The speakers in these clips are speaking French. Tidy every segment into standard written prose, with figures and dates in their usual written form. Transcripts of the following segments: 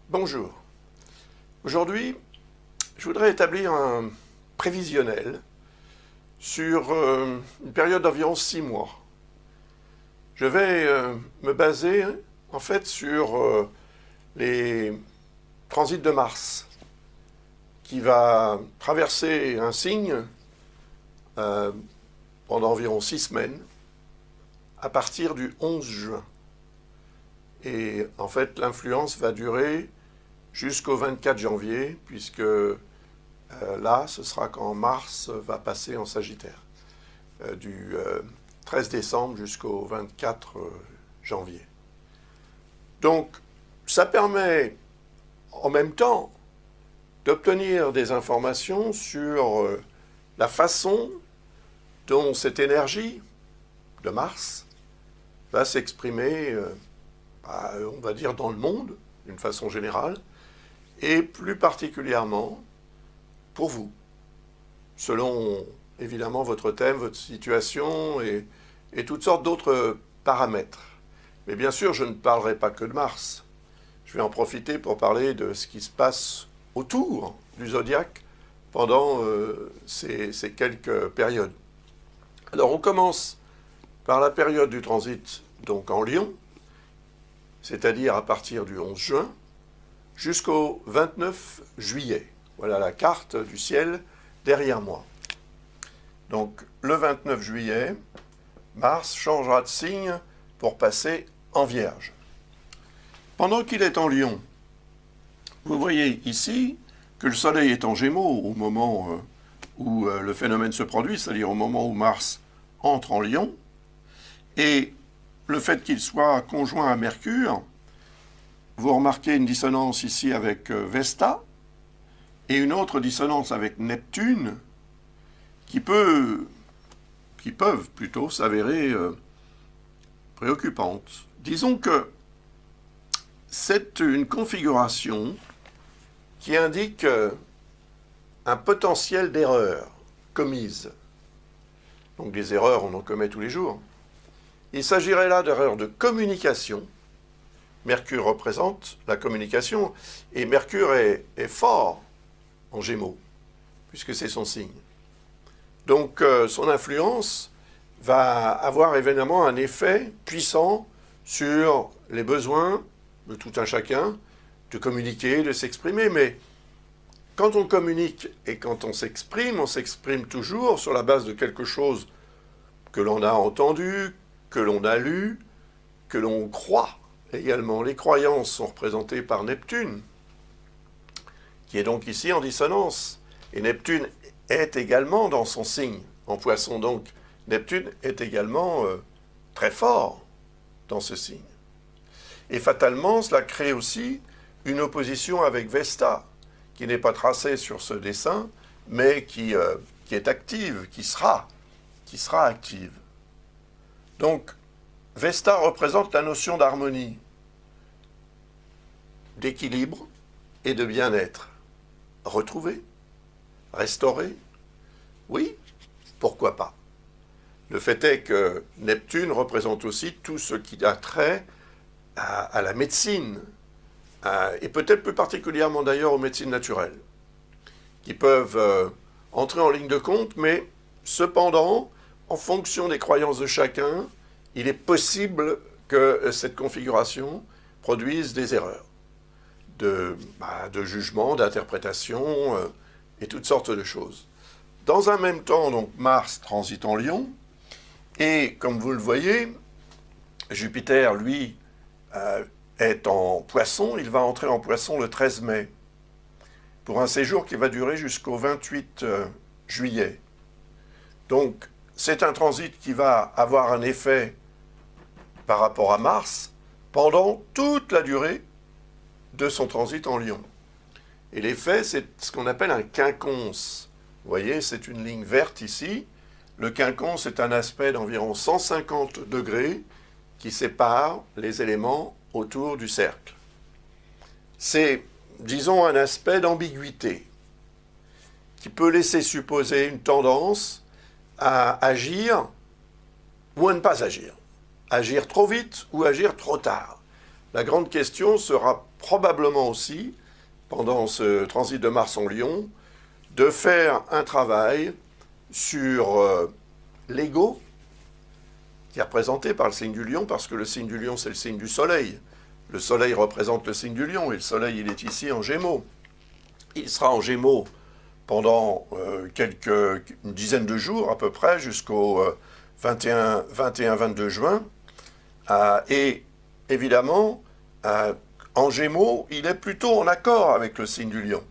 Bonjour. Aujourd'hui, je voudrais établir un prévisionnel sur une période d'environ 6 mois. Je vais me baser en fait sur les transits de Mars qui va traverser un signe pendant environ 6 semaines à partir du 11 juin. Et en fait, l'influence va durer jusqu'au 24 janvier, puisque là, ce sera quand Mars va passer en Sagittaire, du 13 décembre jusqu'au 24 janvier. Donc, ça permet en même temps d'obtenir des informations sur la façon dont cette énergie de Mars va s'exprimer, on va dire, dans le monde, d'une façon générale, et plus particulièrement pour vous, selon évidemment votre thème, votre situation et toutes sortes d'autres paramètres. Mais bien sûr, je ne parlerai pas que de Mars. Je vais en profiter pour parler de ce qui se passe autour du zodiaque pendant ces quelques périodes. Alors on commence par la période du transit donc en Lion, c'est-à-dire à partir du 11 juin, jusqu'au 29 juillet. Voilà la carte du ciel derrière moi. Donc, le 29 juillet, Mars changera de signe pour passer en Vierge. Pendant qu'il est en Lion, vous voyez ici que le Soleil est en Gémeaux au moment où le phénomène se produit, c'est-à-dire au moment où Mars entre en Lion, et le fait qu'il soit conjoint à Mercure, vous remarquez une dissonance ici avec Vesta et une autre dissonance avec Neptune qui peuvent plutôt s'avérer préoccupantes. Disons que c'est une configuration qui indique un potentiel d'erreur commise. Donc des erreurs, on en commet tous les jours. Il s'agirait là d'erreurs de communication. Mercure représente la communication, et Mercure est fort en Gémeaux, puisque c'est son signe. Donc son influence va avoir évidemment un effet puissant sur les besoins de tout un chacun, de communiquer, de s'exprimer, mais quand on communique et quand on s'exprime toujours sur la base de quelque chose que l'on a entendu, que l'on a lu, que l'on croit. Également, les croyances sont représentées par Neptune, qui est donc ici en dissonance. Et Neptune est également dans son signe, en Poisson. Donc, Neptune est également très fort dans ce signe. Et fatalement, cela crée aussi une opposition avec Vesta, qui n'est pas tracée sur ce dessin, mais qui est active, qui sera active. Donc, Vesta représente la notion d'harmonie, d'équilibre et de bien-être. Retrouver, restaurer, oui, pourquoi pas. Le fait est que Neptune représente aussi tout ce qui a trait à la médecine, et peut-être plus particulièrement d'ailleurs aux médecines naturelles, qui peuvent entrer en ligne de compte, mais cependant, en fonction des croyances de chacun, il est possible que cette configuration produise des erreurs de jugement, d'interprétation et toutes sortes de choses. Dans un même temps, donc, Mars transite en Lion, et comme vous le voyez, Jupiter, lui, est en Poisson. Il va entrer en Poisson le 13 mai, pour un séjour qui va durer jusqu'au 28 juillet. Donc, c'est un transit qui va avoir un effet par rapport à Mars pendant toute la durée de son transit en Lion. Et l'effet, c'est ce qu'on appelle un quinconce. Vous voyez, c'est une ligne verte ici. Le quinconce est un aspect d'environ 150 degrés qui sépare les éléments autour du cercle. c'est, disons, un aspect d'ambiguïté qui peut laisser supposer une tendance à agir ou à ne pas agir. Agir trop vite ou agir trop tard. La grande question sera probablement aussi, pendant ce transit de Mars en Lion, de faire un travail sur l'ego, qui est représenté par le signe du Lion, parce que le signe du Lion, c'est le signe du Soleil. Le Soleil représente le signe du Lion, et le Soleil, il est ici en Gémeaux. Il sera en Gémeaux pendant une dizaine de jours à peu près, jusqu'au 21-22 juin. Et évidemment, en Gémeaux, il est plutôt en accord avec le signe du Lion.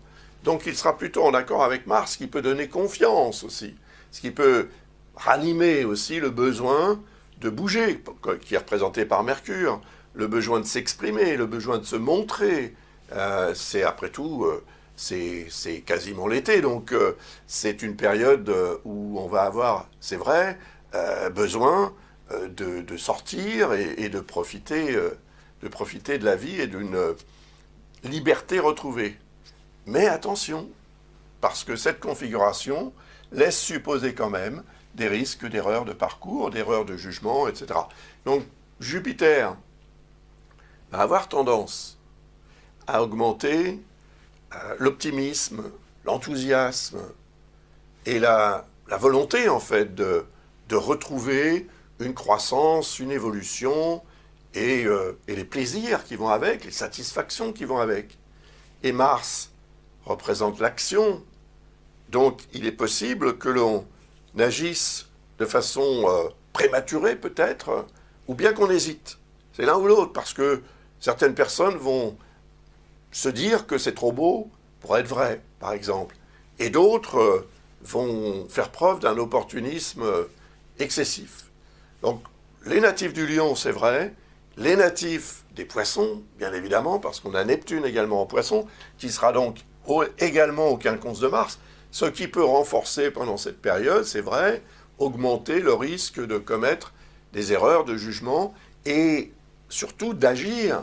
Donc il sera plutôt en accord avec Mars, qui peut donner confiance aussi, ce qui peut ranimer aussi le besoin de bouger, qui est représenté par Mercure, le besoin de s'exprimer, le besoin de se montrer. C'est après tout, c'est quasiment l'été, donc c'est une période où on va avoir, c'est vrai, besoin de sortir et de profiter de la vie et d'une liberté retrouvée. Mais attention, parce que cette configuration laisse supposer quand même des risques d'erreurs de parcours, d'erreurs de jugement, etc. Donc Jupiter va avoir tendance à augmenter l'optimisme, l'enthousiasme et la volonté en fait de retrouver une croissance, une évolution et les plaisirs qui vont avec, les satisfactions qui vont avec. Et Mars représente l'action, donc il est possible que l'on agisse de façon prématurée peut-être, ou bien qu'on hésite. C'est l'un ou l'autre, parce que certaines personnes vont se dire que c'est trop beau pour être vrai, par exemple, et d'autres vont faire preuve d'un opportunisme excessif. Donc les natifs du Lion, c'est vrai, les natifs des Poissons, bien évidemment, parce qu'on a Neptune également en Poissons, qui sera donc également au quinconce de Mars, ce qui peut renforcer pendant cette période, c'est vrai, augmenter le risque de commettre des erreurs de jugement et surtout d'agir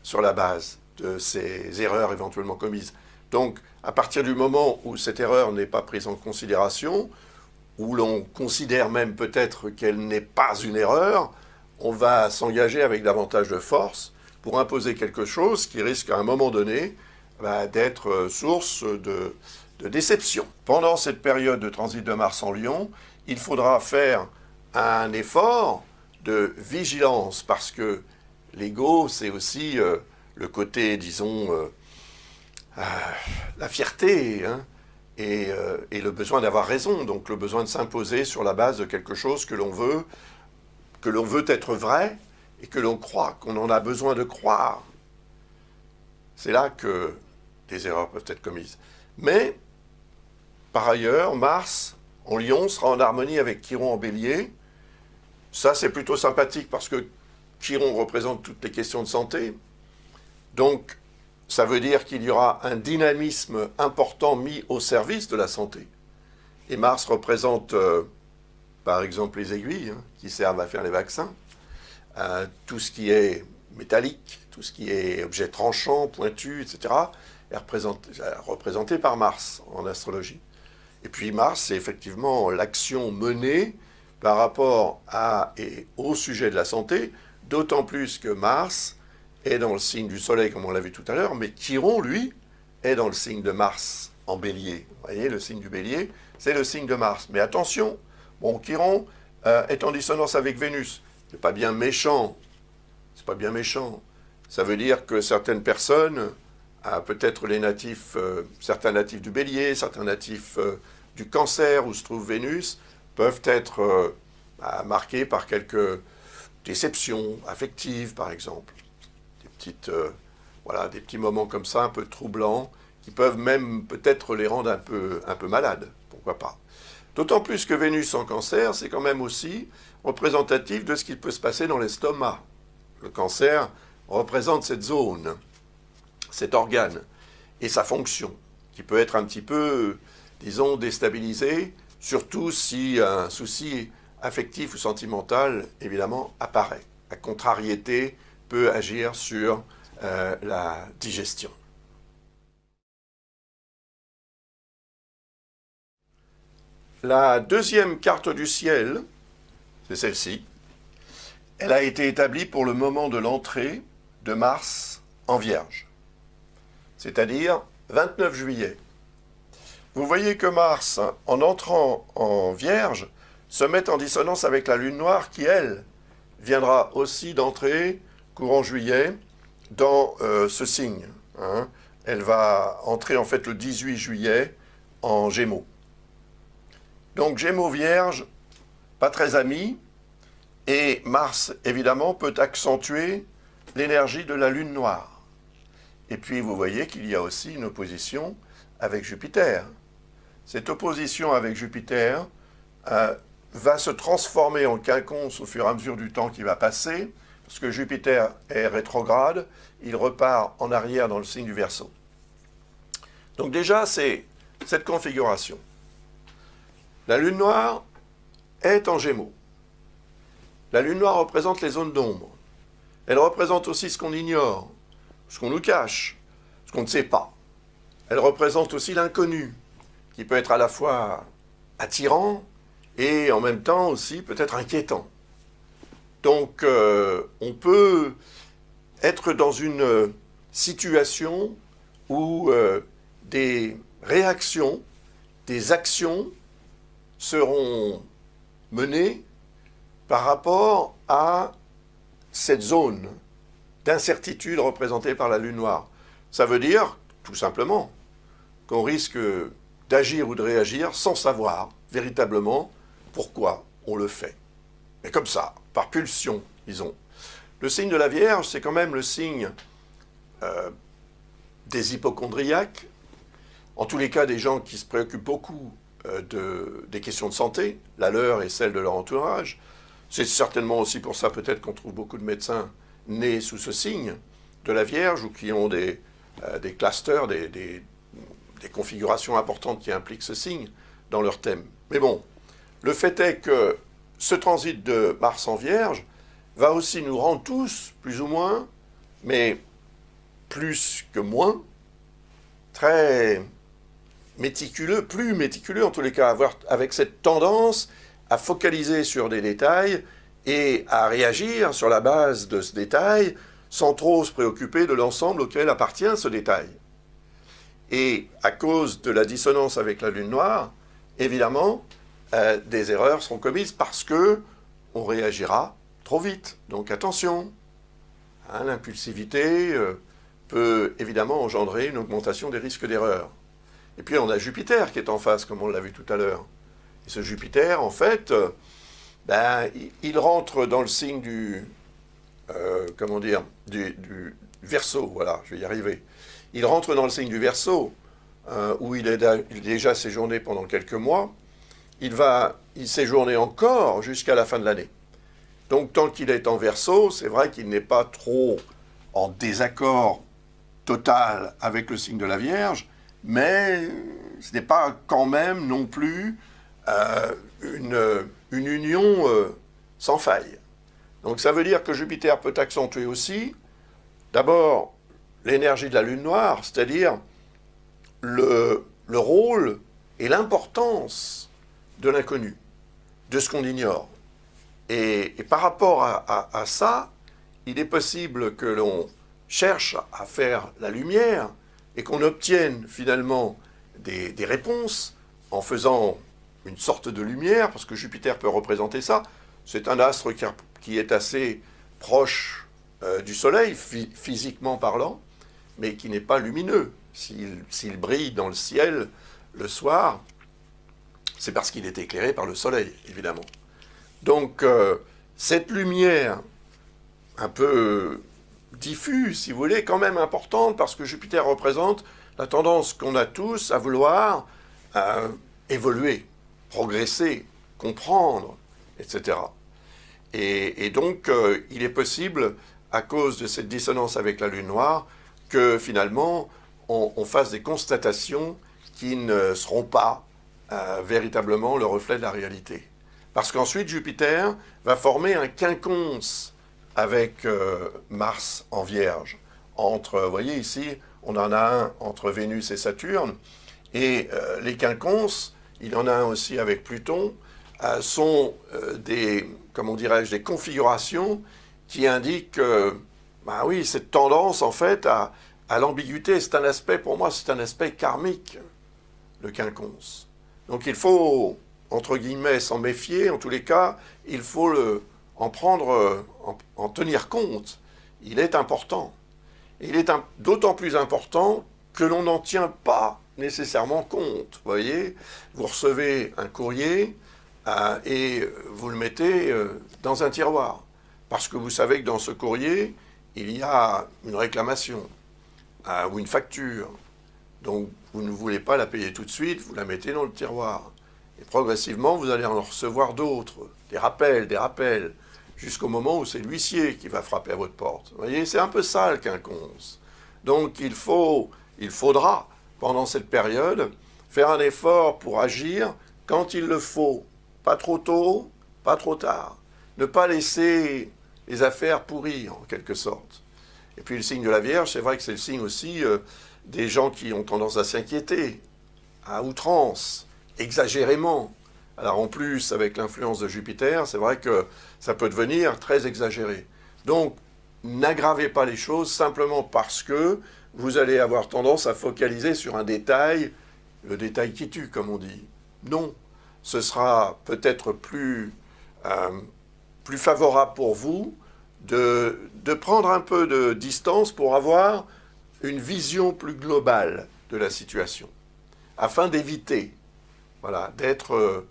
sur la base de ces erreurs éventuellement commises. Donc, à partir du moment où cette erreur n'est pas prise en considération, où l'on considère même peut-être qu'elle n'est pas une erreur, on va s'engager avec davantage de force pour imposer quelque chose qui risque à un moment donné d'être source de déception. Pendant cette période de transit de Mars en Lion, il faudra faire un effort de vigilance, parce que l'ego, c'est aussi le côté, disons, la fierté, hein, et le besoin d'avoir raison, donc le besoin de s'imposer sur la base de quelque chose que l'on veut être vrai, et que l'on croit, qu'on en a besoin de croire. C'est là que des erreurs peuvent être commises. Mais, par ailleurs, Mars, en Lion, sera en harmonie avec Chiron en Bélier. Ça, c'est plutôt sympathique, parce que Chiron représente toutes les questions de santé. Donc, ça veut dire qu'il y aura un dynamisme important mis au service de la santé. Et Mars représente, par exemple, les aiguilles, hein, qui servent à faire les vaccins, tout ce qui est métallique, tout ce qui est objet tranchant, pointu, etc., est représenté par Mars en astrologie. Et puis Mars, c'est effectivement l'action menée par rapport à et au sujet de la santé, d'autant plus que Mars est dans le signe du Soleil, comme on l'a vu tout à l'heure, mais Chiron, lui, est dans le signe de Mars en Bélier. Vous voyez, le signe du Bélier, c'est le signe de Mars. Mais attention, bon, Chiron est en dissonance avec Vénus. C'est pas bien méchant. C'est pas bien méchant. Ça veut dire que certaines personnes, peut-être les natifs, certains natifs du Bélier, certains natifs du Cancer, où se trouve Vénus, peuvent être marqués par quelques déceptions affectives, par exemple. Des petits moments comme ça, un peu troublants, qui peuvent même peut-être les rendre un peu malades, pourquoi pas. D'autant plus que Vénus en Cancer, c'est quand même aussi représentatif de ce qui peut se passer dans l'estomac. Le Cancer représente cette zone, cet organe, et sa fonction, qui peut être un petit peu, disons, déstabilisée, surtout si un souci affectif ou sentimental, évidemment, apparaît. La contrariété peut agir sur la digestion. La deuxième carte du ciel, c'est celle-ci. Elle a été établie pour le moment de l'entrée de Mars en Vierge, c'est-à-dire 29 juillet. Vous voyez que Mars, en entrant en Vierge, se met en dissonance avec la Lune noire qui, elle, viendra aussi d'entrer, courant juillet, dans ce signe. Elle va entrer en fait le 18 juillet en Gémeaux. Donc Gémeaux Vierge, pas très amis, et Mars, évidemment, peut accentuer l'énergie de la Lune noire. Et puis vous voyez qu'il y a aussi une opposition avec Jupiter. Cette opposition avec Jupiter va se transformer en quinconce au fur et à mesure du temps qui va passer, parce que Jupiter est rétrograde, il repart en arrière dans le signe du Verseau. Donc déjà, c'est cette configuration. La Lune noire est en Gémeaux. La Lune noire représente les zones d'ombre. Elle représente aussi ce qu'on ignore, ce qu'on nous cache, ce qu'on ne sait pas. Elle représente aussi l'inconnu, qui peut être à la fois attirant et en même temps aussi peut-être inquiétant. Donc on peut être dans une situation où des réactions, des actions seront menées par rapport à cette zone d'incertitude représentée par la Lune noire. Ça veut dire, tout simplement, qu'on risque d'agir ou de réagir sans savoir véritablement pourquoi on le fait. Mais comme ça, par pulsion, disons. Le signe de la Vierge, c'est quand même le signe des hypocondriaques, en tous les cas des gens qui se préoccupent beaucoup des questions de santé, la leur et celle de leur entourage. C'est certainement aussi pour ça peut-être qu'on trouve beaucoup de médecins nés sous ce signe de la Vierge ou qui ont des clusters, des configurations importantes qui impliquent ce signe dans leur thème. Mais bon, le fait est que ce transit de Mars en Vierge va aussi nous rendre tous, plus ou moins, mais plus que moins, très méticuleux, plus méticuleux en tous les cas, avec cette tendance à focaliser sur des détails et à réagir sur la base de ce détail sans trop se préoccuper de l'ensemble auquel appartient ce détail. Et à cause de la dissonance avec la Lune noire, évidemment, des erreurs seront commises parce que on réagira trop vite. Donc attention, l'impulsivité peut évidemment engendrer une augmentation des risques d'erreur. Et puis on a Jupiter qui est en face, comme on l'a vu tout à l'heure. Et ce Jupiter, en fait, il rentre dans le signe du Verseau, voilà, je vais y arriver. Il rentre dans le signe du Verseau, où il est déjà séjourné pendant quelques mois. Il va y séjourner encore jusqu'à la fin de l'année. Donc tant qu'il est en Verseau, c'est vrai qu'il n'est pas trop en désaccord total avec le signe de la Vierge, mais ce n'est pas quand même non plus une union sans faille. Donc ça veut dire que Jupiter peut accentuer aussi, d'abord, l'énergie de la Lune noire, c'est-à-dire le rôle et l'importance de l'inconnu, de ce qu'on ignore. Et par rapport à ça, il est possible que l'on cherche à faire la lumière et qu'on obtienne finalement des réponses en faisant une sorte de lumière, parce que Jupiter peut représenter ça. C'est un astre qui est assez proche du Soleil, physiquement parlant, mais qui n'est pas lumineux. S'il brille dans le ciel le soir, c'est parce qu'il est éclairé par le Soleil, évidemment. Donc, cette lumière un peu diffuse, si vous voulez, est quand même importante, parce que Jupiter représente la tendance qu'on a tous à vouloir évoluer, progresser, comprendre, etc. Et donc, il est possible, à cause de cette dissonance avec la Lune noire, que finalement, on fasse des constatations qui ne seront pas véritablement le reflet de la réalité. Parce qu'ensuite, Jupiter va former un quinconce avec Mars en Vierge, entre, vous voyez ici, on en a un entre Vénus et Saturne, et les quinconces, il y en a un aussi avec Pluton, sont des, comment dirais-je, des configurations qui indiquent, bah oui, cette tendance en fait à l'ambiguïté. C'est un aspect, pour moi, c'est un aspect karmique, le quinconce. Donc il faut, entre guillemets, s'en méfier. En tous les cas, il faut en prendre, en tenir compte. Il est important. Il est d'autant plus important que l'on n'en tient pas nécessairement compte. Vous voyez, vous recevez un courrier et vous le mettez dans un tiroir. Parce que vous savez que dans ce courrier, il y a une réclamation ou une facture. Donc, vous ne voulez pas la payer tout de suite, vous la mettez dans le tiroir. Et progressivement, vous allez en recevoir d'autres, des rappels, jusqu'au moment où c'est l'huissier qui va frapper à votre porte. Vous voyez, c'est un peu ça le quinconce. Donc, il faudra, pendant cette période, faire un effort pour agir quand il le faut. Pas trop tôt, pas trop tard. Ne pas laisser les affaires pourrir, en quelque sorte. Et puis le signe de la Vierge, c'est vrai que c'est le signe aussi des gens qui ont tendance à s'inquiéter, à outrance, exagérément. Alors en plus, avec l'influence de Jupiter, c'est vrai que ça peut devenir très exagéré. Donc, n'aggravez pas les choses simplement parce que vous allez avoir tendance à focaliser sur un détail, le détail qui tue, comme on dit. Non, ce sera peut-être plus favorable pour vous de prendre un peu de distance pour avoir une vision plus globale de la situation, afin d'éviter, voilà, d'être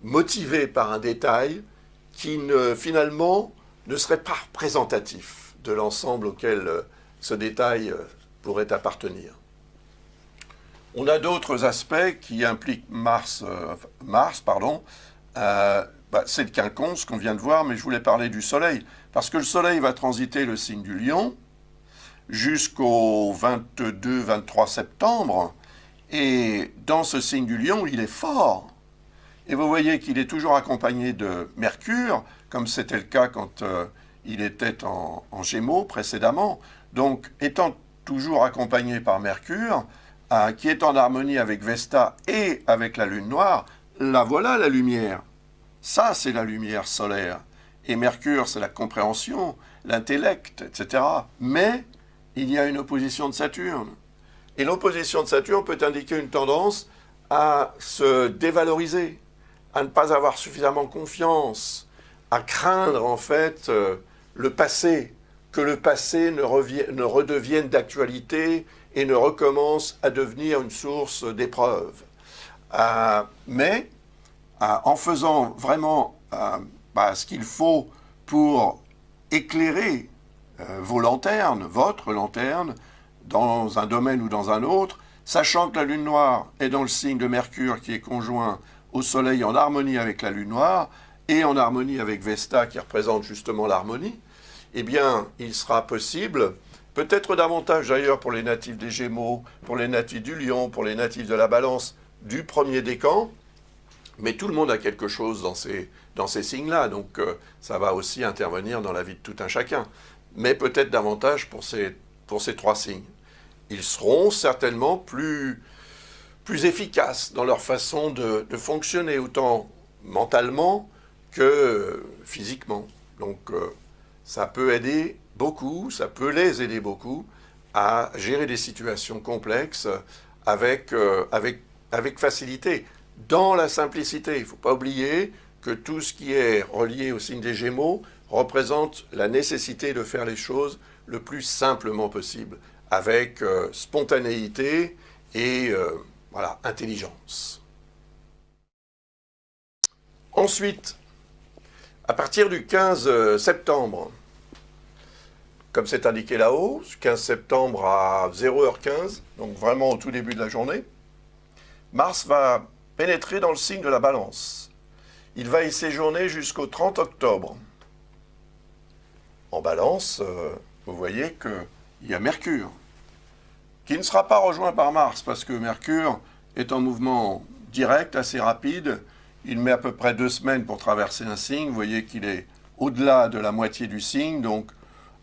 motivé par un détail qui finalement ne serait pas représentatif de l'ensemble auquel ce détail pourrait appartenir. On a d'autres aspects qui impliquent Mars, c'est le quinconce qu'on vient de voir, mais je voulais parler du Soleil, parce que le Soleil va transiter le signe du Lion jusqu'au 22-23 septembre, et dans ce signe du Lion, il est fort. Et vous voyez qu'il est toujours accompagné de Mercure, comme c'était le cas quand il était en Gémeaux précédemment. Donc, étant toujours accompagné par Mercure, qui est en harmonie avec Vesta et avec la Lune noire, là voilà la lumière. Ça, c'est la lumière solaire. Et Mercure, c'est la compréhension, l'intellect, etc. Mais il y a une opposition de Saturne. Et l'opposition de Saturne peut indiquer une tendance à se dévaloriser, à ne pas avoir suffisamment confiance, à craindre en fait le passé, que le passé ne redevienne d'actualité et ne recommence à devenir une source d'épreuve. Mais en faisant vraiment ce qu'il faut pour éclairer vos lanternes, votre lanterne, dans un domaine ou dans un autre, sachant que la Lune noire est dans le signe de Mercure qui est conjoint au Soleil en harmonie avec la Lune noire et en harmonie avec Vesta qui représente justement l'harmonie, eh bien, il sera possible, peut-être davantage d'ailleurs pour les natifs des Gémeaux, pour les natifs du Lion, pour les natifs de la Balance, du premier décan, mais tout le monde a quelque chose dans ces signes-là, donc ça va aussi intervenir dans la vie de tout un chacun. Mais peut-être davantage pour ces trois signes. Ils seront certainement plus efficaces dans leur façon de fonctionner, autant mentalement que physiquement. Donc ça peut aider beaucoup, ça peut les aider beaucoup à gérer des situations complexes avec facilité, dans la simplicité. Il ne faut pas oublier que tout ce qui est relié au signe des Gémeaux représente la nécessité de faire les choses le plus simplement possible, avec spontanéité et intelligence. Ensuite, à partir du 15 septembre, comme c'est indiqué là-haut, 15 septembre à 0h15, donc vraiment au tout début de la journée, Mars va pénétrer dans le signe de la Balance. Il va y séjourner jusqu'au 30 octobre. En Balance, vous voyez qu'il y a Mercure, qui ne sera pas rejoint par Mars, parce que Mercure est en mouvement direct, assez rapide. Il met à peu près 2 semaines pour traverser un signe. Vous voyez qu'il est au-delà de la moitié du signe, donc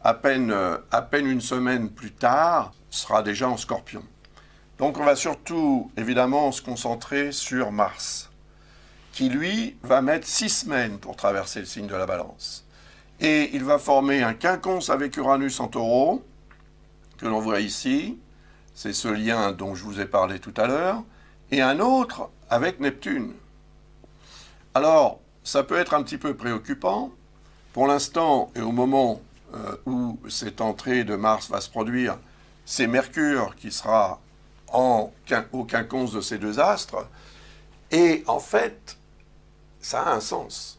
à peine une semaine plus tard, sera déjà en Scorpion. Donc on va surtout, évidemment, se concentrer sur Mars, qui lui va mettre 6 semaines pour traverser le signe de la Balance. Et il va former un quinconce avec Uranus en Taureau, que l'on voit ici, c'est ce lien dont je vous ai parlé tout à l'heure, et un autre avec Neptune. Alors, ça peut être un petit peu préoccupant. Pour l'instant, et au moment où cette entrée de Mars va se produire, c'est Mercure qui sera au quinconce de ces deux astres. Et en fait, ça a un sens.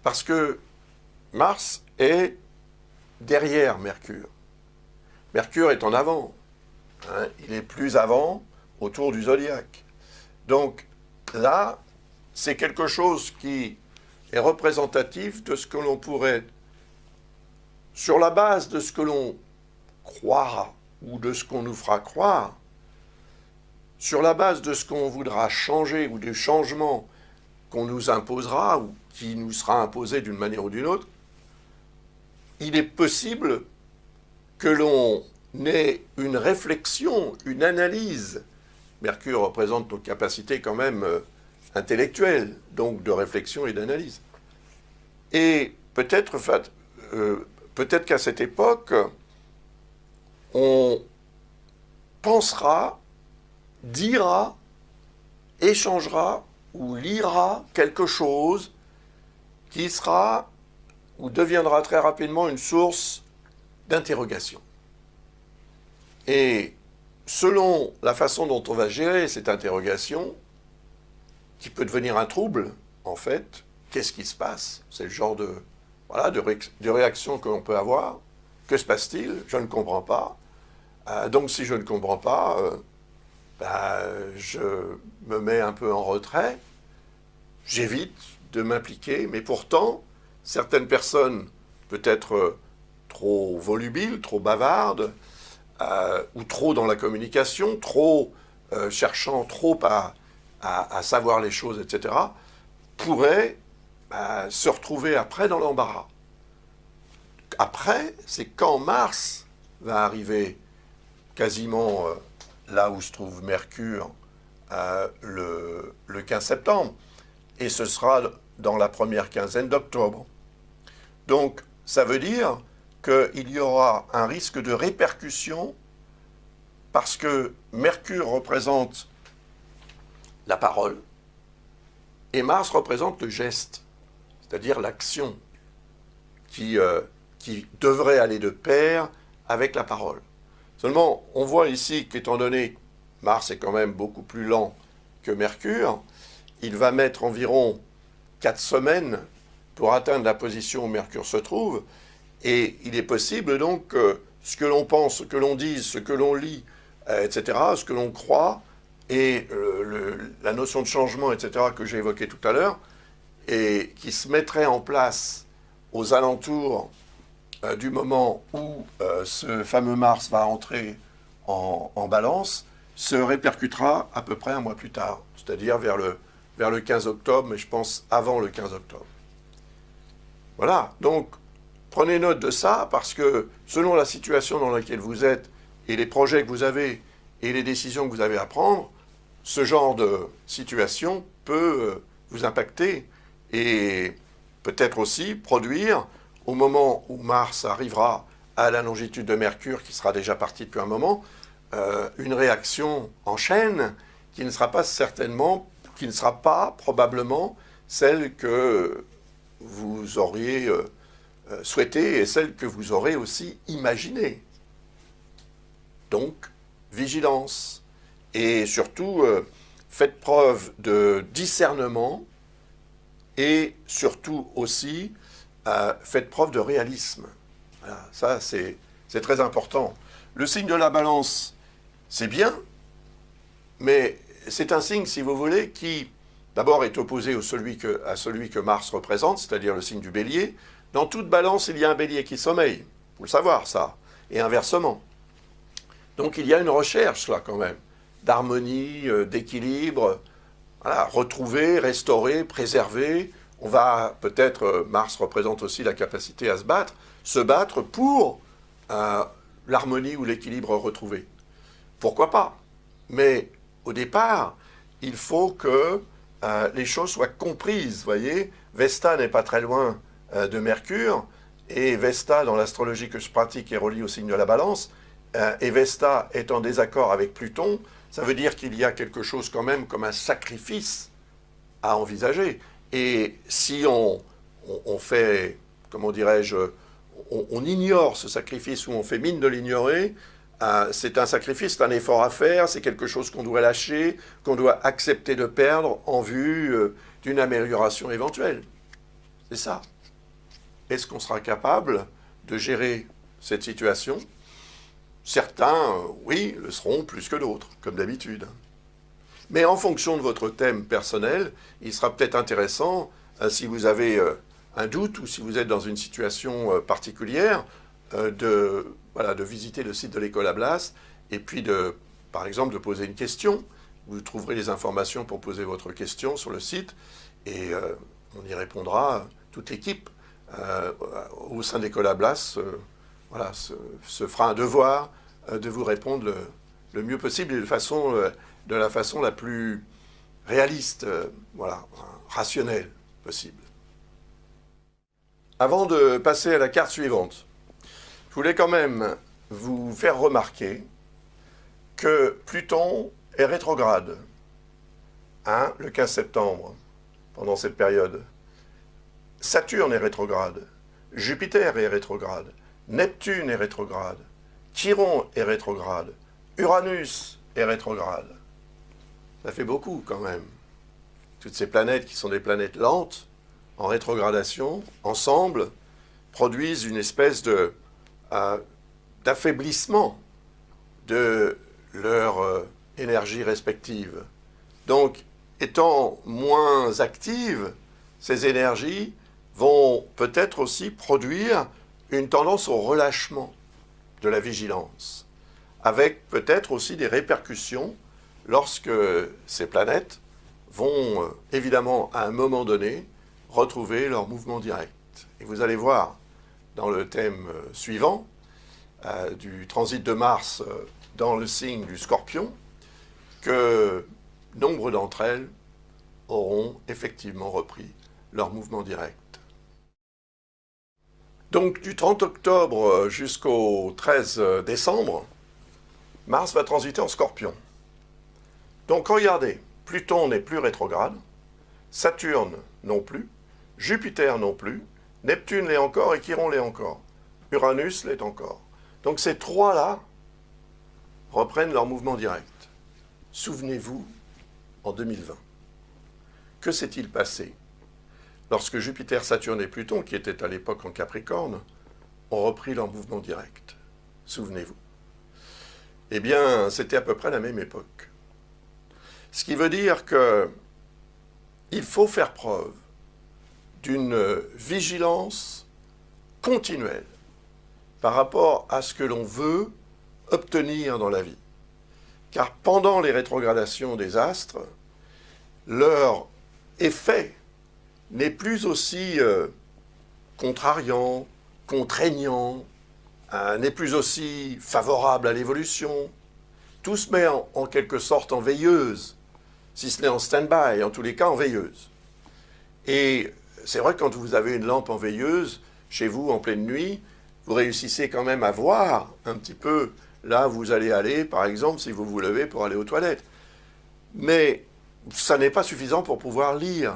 Parce que Mars est derrière Mercure. Mercure est en avant. Hein, il est plus avant autour du zodiaque. Donc là, c'est quelque chose qui est représentatif de ce que l'on pourrait, sur la base de ce que l'on croira ou de ce qu'on nous fera croire, sur la base de ce qu'on voudra changer ou des changements qu'on nous imposera ou qui nous sera imposé d'une manière ou d'une autre, il est possible que l'on ait une réflexion, une analyse. Mercure représente nos capacités quand même intellectuelles, donc de réflexion et d'analyse. Et peut-être qu'à cette époque, on pensera, dira, échangera ou lira quelque chose qui sera ou deviendra très rapidement une source d'interrogation. Et selon la façon dont on va gérer cette interrogation, qui peut devenir un trouble, en fait, qu'est-ce qui se passe? C'est le genre de réaction que l'on peut avoir. Que se passe-t-il? Je ne comprends pas. Donc si je ne comprends pas, je me mets un peu en retrait, j'évite de m'impliquer, mais pourtant, certaines personnes, peut-être trop volubiles, trop bavardes, ou trop dans la communication, trop cherchant trop à savoir les choses, etc., pourraient se retrouver après dans l'embarras. Après, c'est quand Mars va arriver quasiment là où se trouve Mercure le 15 septembre, et ce sera dans la première quinzaine d'octobre. Donc, ça veut dire qu'il y aura un risque de répercussion parce que Mercure représente la parole et Mars représente le geste, c'est-à-dire l'action qui devrait aller de pair avec la parole. Seulement, on voit ici qu'étant donné que Mars est quand même beaucoup plus lent que Mercure, il va mettre environ 4 semaines pour atteindre la position où Mercure se trouve, et il est possible donc que ce que l'on pense, ce que l'on dise, ce que l'on lit, etc., ce que l'on croit, et la notion de changement, etc., que j'ai évoquée tout à l'heure, et qui se mettrait en place aux alentours du moment où ce fameux Mars va entrer en balance, se répercutera à peu près un mois plus tard, c'est-à-dire vers le 15 octobre, mais je pense avant le 15 octobre. Voilà, donc prenez note de ça, parce que selon la situation dans laquelle vous êtes, et les projets que vous avez, et les décisions que vous avez à prendre, ce genre de situation peut vous impacter, et peut-être aussi produire, au moment où Mars arrivera à la longitude de Mercure, qui sera déjà partie depuis un moment, une réaction en chaîne qui ne sera pas probablement celle que vous auriez souhaitée et celle que vous aurez aussi imaginée. Donc, vigilance. Et surtout, faites preuve de discernement et surtout aussi, faites preuve de réalisme. Voilà, ça, c'est très important. Le signe de la Balance, c'est bien, mais c'est un signe, si vous voulez, qui d'abord est opposé à celui que Mars représente, c'est-à-dire le signe du Bélier. Dans toute Balance, il y a un Bélier qui sommeille. Il faut le savoir, ça. Et inversement. Donc il y a une recherche, là, quand même, d'harmonie, d'équilibre, voilà, retrouver, restaurer, préserver. On va peut-être, Mars représente aussi la capacité à se battre. se battre pour l'harmonie ou l'équilibre retrouvé. Pourquoi pas? Mais au départ, il faut que les choses soient comprises. Vous voyez, Vesta n'est pas très loin de Mercure, et Vesta, dans l'astrologie que je pratique, est reliée au signe de la Balance, et Vesta est en désaccord avec Pluton. Ça veut dire qu'il y a quelque chose quand même comme un sacrifice à envisager. Et si on fait, comment dirais-je, on ignore ce sacrifice ou on fait mine de l'ignorer, c'est un sacrifice, c'est un effort à faire, c'est quelque chose qu'on doit lâcher, qu'on doit accepter de perdre en vue d'une amélioration éventuelle. C'est ça. Est-ce qu'on sera capable de gérer cette situation? Certains, oui, le seront plus que d'autres, comme d'habitude. Mais en fonction de votre thème personnel, il sera peut-être intéressant, si vous avez un doute ou si vous êtes dans une situation particulière, de visiter le site de l'école Ablas et puis, par exemple, de poser une question. Vous trouverez les informations pour poser votre question sur le site et on y répondra, toute l'équipe au sein de l'école Ablas se fera un devoir de vous répondre le mieux possible et de la façon la plus réaliste, rationnelle possible. Avant de passer à la carte suivante, je voulais quand même vous faire remarquer que Pluton est rétrograde le 15 septembre, pendant cette période. Saturne est rétrograde, Jupiter est rétrograde, Neptune est rétrograde, Chiron est rétrograde, Uranus est rétrograde. Ça fait beaucoup quand même. Toutes ces planètes qui sont des planètes lentes, en rétrogradation, ensemble, produisent une espèce d'affaiblissement de leur énergie respective. Donc, étant moins actives, ces énergies vont peut-être aussi produire une tendance au relâchement de la vigilance, avec peut-être aussi des répercussions lorsque ces planètes vont évidemment à un moment donné retrouver leur mouvement direct. Et vous allez voir dans le thème suivant du transit de Mars dans le signe du Scorpion que nombre d'entre elles auront effectivement repris leur mouvement direct. Donc du 30 octobre jusqu'au 13 décembre, Mars va transiter en Scorpion. Donc regardez, Pluton n'est plus rétrograde, Saturne non plus, Jupiter non plus, Neptune l'est encore et Chiron l'est encore, Uranus l'est encore. Donc ces trois-là reprennent leur mouvement direct. Souvenez-vous, en 2020, que s'est-il passé lorsque Jupiter, Saturne et Pluton, qui étaient à l'époque en Capricorne, ont repris leur mouvement direct? Souvenez-vous. Eh bien, c'était à peu près la même époque. Ce qui veut dire qu'il faut faire preuve d'une vigilance continuelle par rapport à ce que l'on veut obtenir dans la vie. Car pendant les rétrogradations des astres, leur effet n'est plus aussi contrariant, contraignant, n'est plus aussi favorable à l'évolution. Tout se met en quelque sorte en veilleuse, si ce n'est en stand-by, en tous les cas en veilleuse. Et c'est vrai que quand vous avez une lampe en veilleuse, chez vous en pleine nuit, vous réussissez quand même à voir un petit peu là où vous allez aller, par exemple, si vous vous levez pour aller aux toilettes. Mais ça n'est pas suffisant pour pouvoir lire.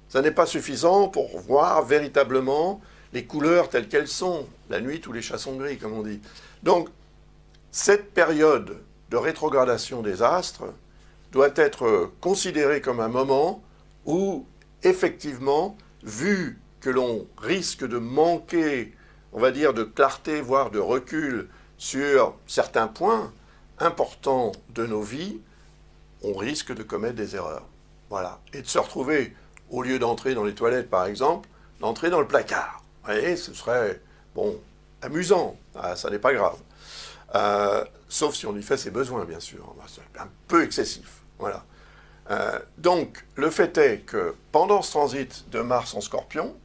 Ça n'est pas suffisant pour voir véritablement les couleurs telles qu'elles sont. La nuit, tous les chats sont gris, comme on dit. Donc, cette période de rétrogradation des astres doit être considérée comme un moment où, effectivement, vu que l'on risque de manquer, on va dire, de clarté, voire de recul sur certains points importants de nos vies, on risque de commettre des erreurs. Voilà. Et de se retrouver, au lieu d'entrer dans les toilettes, par exemple, d'entrer dans le placard. Vous voyez, ce serait, bon, amusant. Ça n'est pas grave. Sauf si on y fait ses besoins, bien sûr. C'est un peu excessif. Voilà. Donc, le fait est que pendant ce transit de Mars en Scorpion,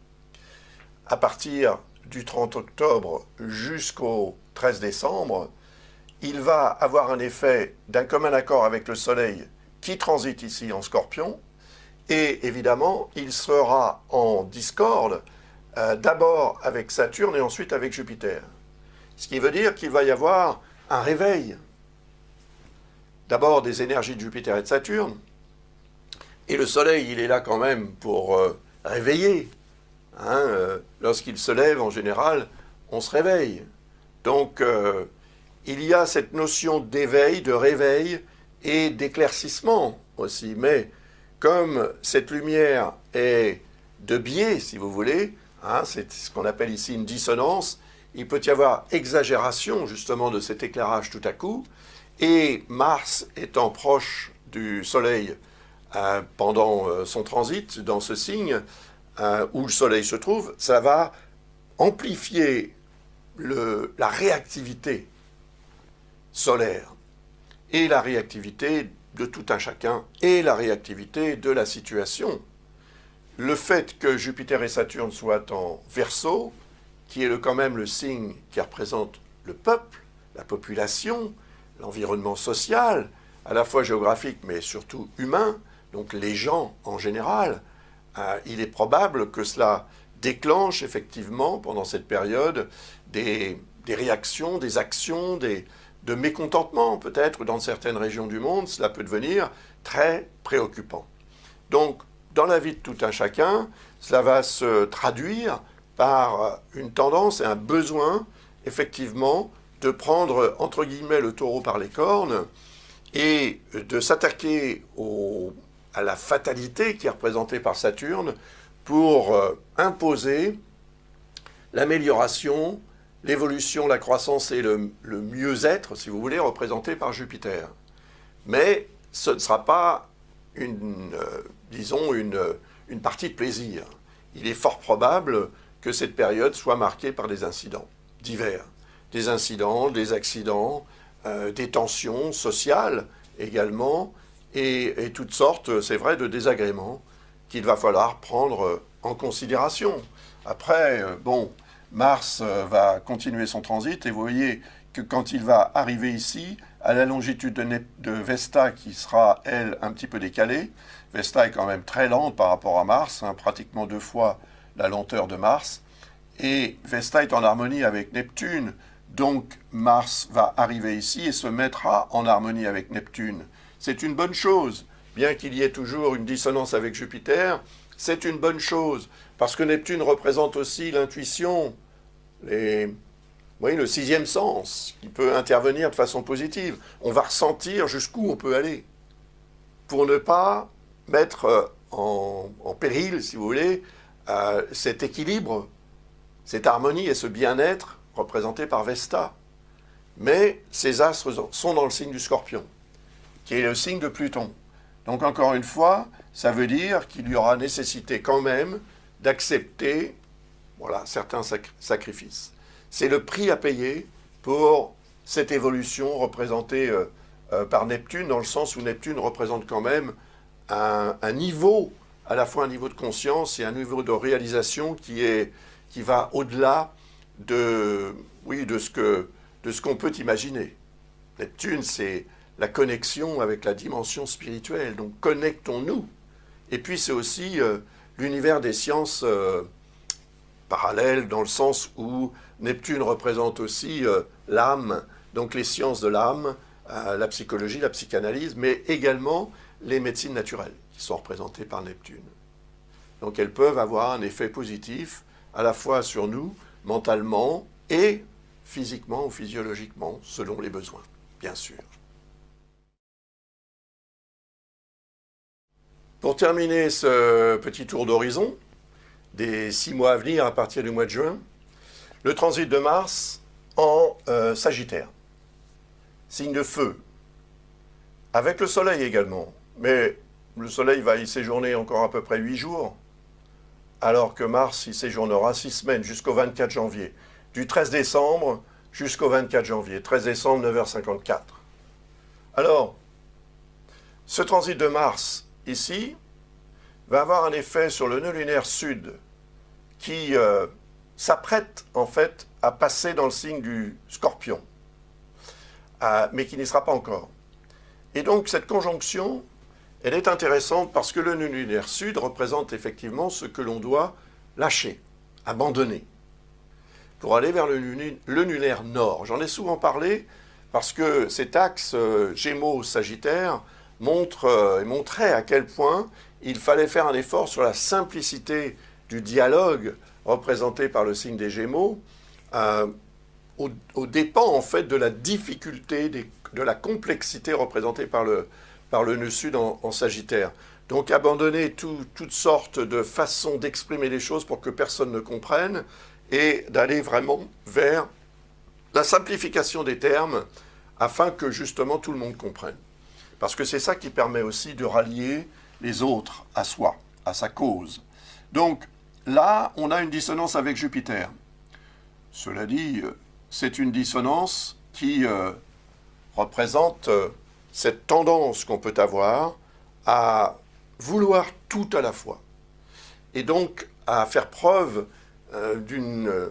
à partir du 30 octobre jusqu'au 13 décembre, il va avoir un effet d'un commun accord avec le Soleil qui transite ici en Scorpion, et évidemment, il sera en discorde d'abord avec Saturne et ensuite avec Jupiter. Ce qui veut dire qu'il va y avoir un réveil, d'abord des énergies de Jupiter et de Saturne, et le Soleil, il est là quand même pour réveiller. Lorsqu'il se lève, en général, on se réveille. Donc, il y a cette notion d'éveil, de réveil et d'éclaircissement aussi. Mais comme cette lumière est de biais, si vous voulez, c'est ce qu'on appelle ici une dissonance, il peut y avoir exagération justement de cet éclairage tout à coup, et Mars étant proche du Soleil pendant son transit dans ce signe où le Soleil se trouve, ça va amplifier la réactivité solaire et la réactivité de tout un chacun et la réactivité de la situation. Le fait que Jupiter et Saturne soient en Verseau, qui est quand même le signe qui représente le peuple, la population, l'environnement social, à la fois géographique mais surtout humain, donc les gens en général, il est probable que cela déclenche effectivement pendant cette période des réactions, des actions, de mécontentement peut-être dans certaines régions du monde. Cela peut devenir très préoccupant. Donc dans la vie de tout un chacun, cela va se traduire par une tendance et un besoin effectivement de prendre entre guillemets le taureau par les cornes et de s'attaquer à la fatalité qui est représentée par Saturne pour imposer l'amélioration, l'évolution, la croissance et le mieux-être, si vous voulez, représenté par Jupiter. Mais ce ne sera pas disons, une partie de plaisir. Il est fort probable que cette période soit marquée par des incidents divers. Des incidents, des accidents, des tensions sociales également, et toutes sortes, c'est vrai, de désagréments qu'il va falloir prendre en considération. Après, Mars va continuer son transit, et vous voyez que quand il va arriver ici, à la longitude de Vesta, qui sera, elle, un petit peu décalée, Vesta est quand même très lente par rapport à Mars, pratiquement 2 fois la lenteur de Mars, et Vesta est en harmonie avec Neptune, donc Mars va arriver ici et se mettra en harmonie avec Neptune. C'est une bonne chose, bien qu'il y ait toujours une dissonance avec Jupiter, c'est une bonne chose, parce que Neptune représente aussi l'intuition, le 6e sens, qui peut intervenir de façon positive. On va ressentir jusqu'où on peut aller, pour ne pas mettre en péril, si vous voulez, cet équilibre, cette harmonie et ce bien-être représenté par Vesta. Mais ces astres sont dans le signe du Scorpion, qui est le signe de Pluton. Donc encore une fois, ça veut dire qu'il y aura nécessité quand même d'accepter certains sacrifices. C'est le prix à payer pour cette évolution représentée par Neptune, dans le sens où Neptune représente quand même un niveau, à la fois un niveau de conscience et un niveau de réalisation qui va au-delà de ce qu'on peut imaginer. Neptune, c'est la connexion avec la dimension spirituelle, donc connectons-nous. Et puis c'est aussi l'univers des sciences parallèles, dans le sens où Neptune représente aussi l'âme, donc les sciences de l'âme, la psychologie, la psychanalyse, mais également les médecines naturelles, qui sont représentées par Neptune. Donc elles peuvent avoir un effet positif, à la fois sur nous, mentalement, et physiquement ou physiologiquement, selon les besoins, bien sûr. Pour terminer ce petit tour d'horizon des 6 mois à venir à partir du mois de juin, le transit de Mars en Sagittaire, signe de feu, avec le Soleil également, mais le Soleil va y séjourner encore à peu près 8 jours, alors que Mars y séjournera 6 semaines jusqu'au 24 janvier, du 13 décembre jusqu'au 24 janvier, 13 décembre, 9h54. Alors, ce transit de Mars, ici, va avoir un effet sur le nœud lunaire sud qui s'apprête en fait à passer dans le signe du Scorpion, mais qui n'y sera pas encore. Et donc cette conjonction, elle est intéressante parce que le nœud lunaire sud représente effectivement ce que l'on doit lâcher, abandonner, pour aller vers le lunaire nord. J'en ai souvent parlé parce que cet axe Gémeaux-Sagittaire montrait à quel point il fallait faire un effort sur la simplicité du dialogue représenté par le signe des Gémeaux, au dépens en fait de la difficulté, de la complexité représentée par le nœud sud en Sagittaire. Donc abandonner toutes sortes de façons d'exprimer les choses pour que personne ne comprenne et d'aller vraiment vers la simplification des termes afin que justement tout le monde comprenne. Parce que c'est ça qui permet aussi de rallier les autres à soi, à sa cause. Donc là, on a une dissonance avec Jupiter. Cela dit, c'est une dissonance qui représente cette tendance qu'on peut avoir à vouloir tout à la fois. Et donc à faire preuve d'une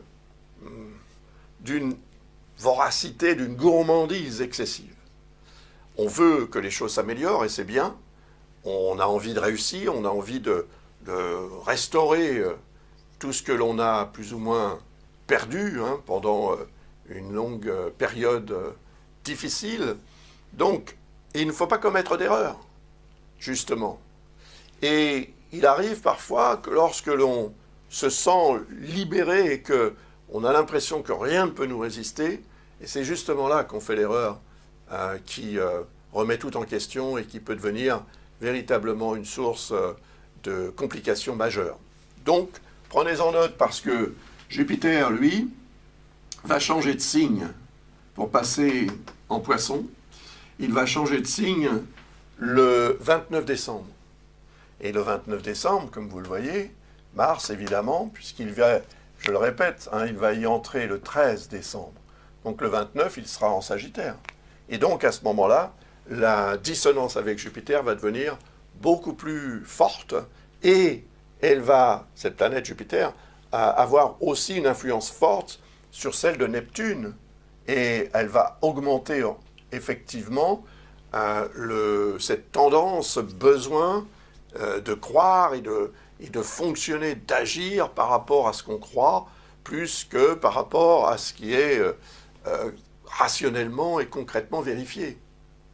voracité, d'une gourmandise excessive. On veut que les choses s'améliorent et c'est bien. On a envie de réussir, on a envie de restaurer tout ce que l'on a plus ou moins perdu pendant une longue période difficile. Donc, il ne faut pas commettre d'erreurs, justement. Et il arrive parfois que lorsque l'on se sent libéré et qu'on a l'impression que rien ne peut nous résister, et c'est justement là qu'on fait l'erreur qui remet tout en question et qui peut devenir véritablement une source de complications majeures. Donc, prenez-en note parce que Jupiter, lui, va changer de signe pour passer en Poisson. Il va changer de signe le 29 décembre. Et le 29 décembre, comme vous le voyez, Mars, évidemment, puisqu'il va, je le répète, il va y entrer le 13 décembre. Donc le 29, il sera en Sagittaire. Et donc, à ce moment-là, la dissonance avec Jupiter va devenir beaucoup plus forte et elle va, cette planète Jupiter, avoir aussi une influence forte sur celle de Neptune et elle va augmenter effectivement cette tendance, ce besoin de croire et de fonctionner, d'agir par rapport à ce qu'on croit, plus que par rapport à ce qui est rationnellement et concrètement vérifié.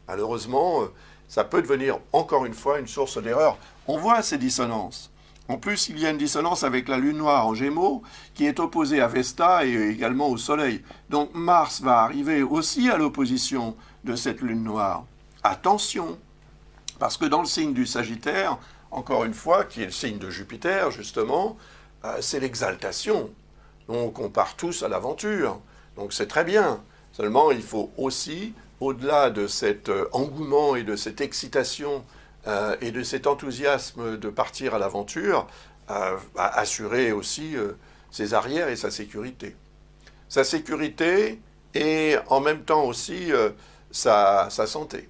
Malheureusement, ça peut devenir encore une fois une source d'erreur. On voit ces dissonances. En plus, il y a une dissonance avec la Lune noire en Gémeaux qui est opposée à Vesta et également au Soleil. Donc Mars va arriver aussi à l'opposition de cette Lune noire. Attention, parce que dans le signe du Sagittaire, encore une fois, qui est le signe de Jupiter, justement, c'est l'exaltation. Donc on part tous à l'aventure. Donc c'est très bien. Seulement, il faut aussi, au-delà de cet engouement et de cette excitation et de cet enthousiasme de partir à l'aventure, assurer aussi ses arrières et sa sécurité. Sa sécurité et en même temps aussi sa santé,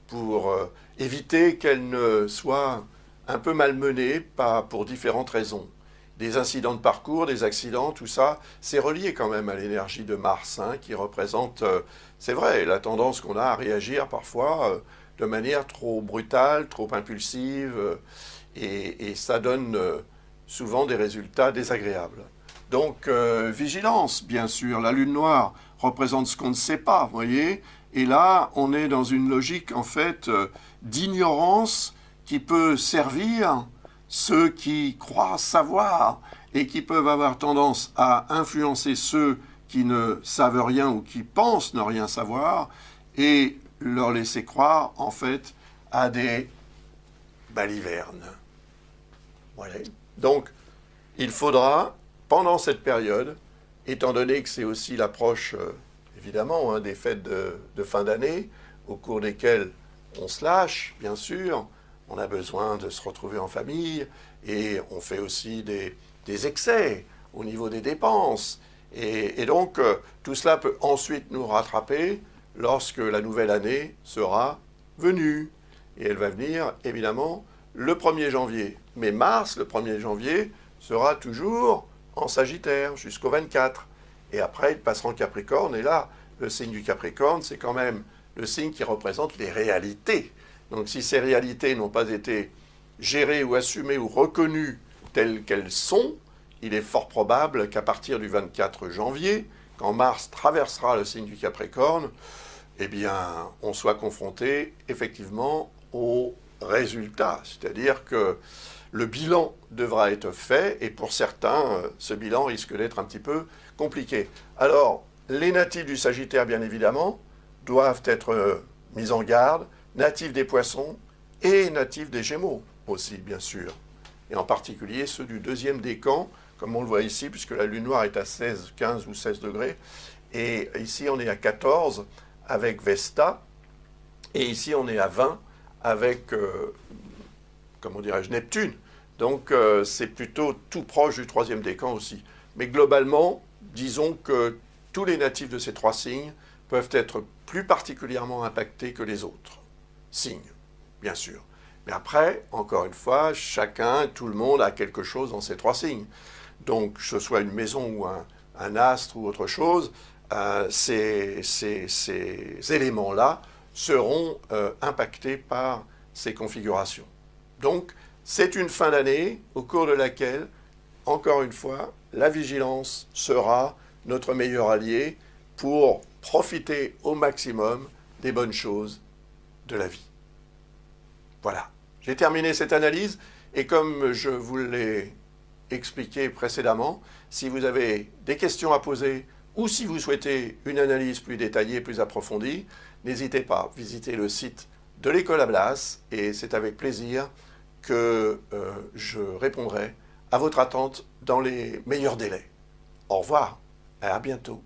pour éviter qu'elle ne soit un peu malmenée pour différentes raisons. Des incidents de parcours, des accidents, tout ça, c'est relié quand même à l'énergie de Mars, qui représente, c'est vrai, la tendance qu'on a à réagir parfois de manière trop brutale, trop impulsive, et ça donne souvent des résultats désagréables. Donc, vigilance, bien sûr. La Lune noire représente ce qu'on ne sait pas, vous voyez. Et là, on est dans une logique, en fait, d'ignorance qui peut servir ceux qui croient savoir et qui peuvent avoir tendance à influencer ceux qui ne savent rien ou qui pensent ne rien savoir et leur laisser croire, en fait, à des balivernes. Voilà. Donc, il faudra, pendant cette période, étant donné que c'est aussi l'approche, évidemment, des fêtes de fin d'année, au cours desquelles on se lâche, bien sûr, on a besoin de se retrouver en famille, et on fait aussi des excès au niveau des dépenses. Et donc, tout cela peut ensuite nous rattraper lorsque la nouvelle année sera venue. Et elle va venir, évidemment, le 1er janvier. Mais Mars, le 1er janvier, sera toujours en Sagittaire jusqu'au 24. Et après, il passera en Capricorne. Et là, le signe du Capricorne, c'est quand même le signe qui représente les réalités. Donc si ces réalités n'ont pas été gérées ou assumées ou reconnues telles qu'elles sont, il est fort probable qu'à partir du 24 janvier, quand Mars traversera le signe du Capricorne, eh bien, on soit confronté effectivement aux résultats. C'est-à-dire que le bilan devra être fait, et pour certains, ce bilan risque d'être un petit peu compliqué. Alors, les natifs du Sagittaire, bien évidemment, doivent être mis en garde, natifs des Poissons et natifs des Gémeaux aussi, bien sûr. Et en particulier ceux du deuxième décan, comme on le voit ici, puisque la lune noire est à 16, 15 ou 16 degrés. Et ici, on est à 14 avec Vesta. Et ici, on est à 20 avec, comment dirais-je, Neptune. Donc, c'est plutôt tout proche du troisième décan aussi. Mais globalement, disons que tous les natifs de ces trois signes peuvent être plus particulièrement impactés que les autres signes, bien sûr. Mais après, encore une fois, chacun, tout le monde a quelque chose dans ces trois signes. Donc, que ce soit une maison ou un astre ou autre chose, ces éléments-là seront impactés par ces configurations. Donc, c'est une fin d'année au cours de laquelle, encore une fois, la vigilance sera notre meilleur allié pour profiter au maximum des bonnes choses de la vie. Voilà, j'ai terminé cette analyse et comme je vous l'ai expliqué précédemment, si vous avez des questions à poser ou si vous souhaitez une analyse plus détaillée, plus approfondie, n'hésitez pas, visitez le site de l'école Ablas et c'est avec plaisir que je répondrai à votre attente dans les meilleurs délais. Au revoir et à bientôt.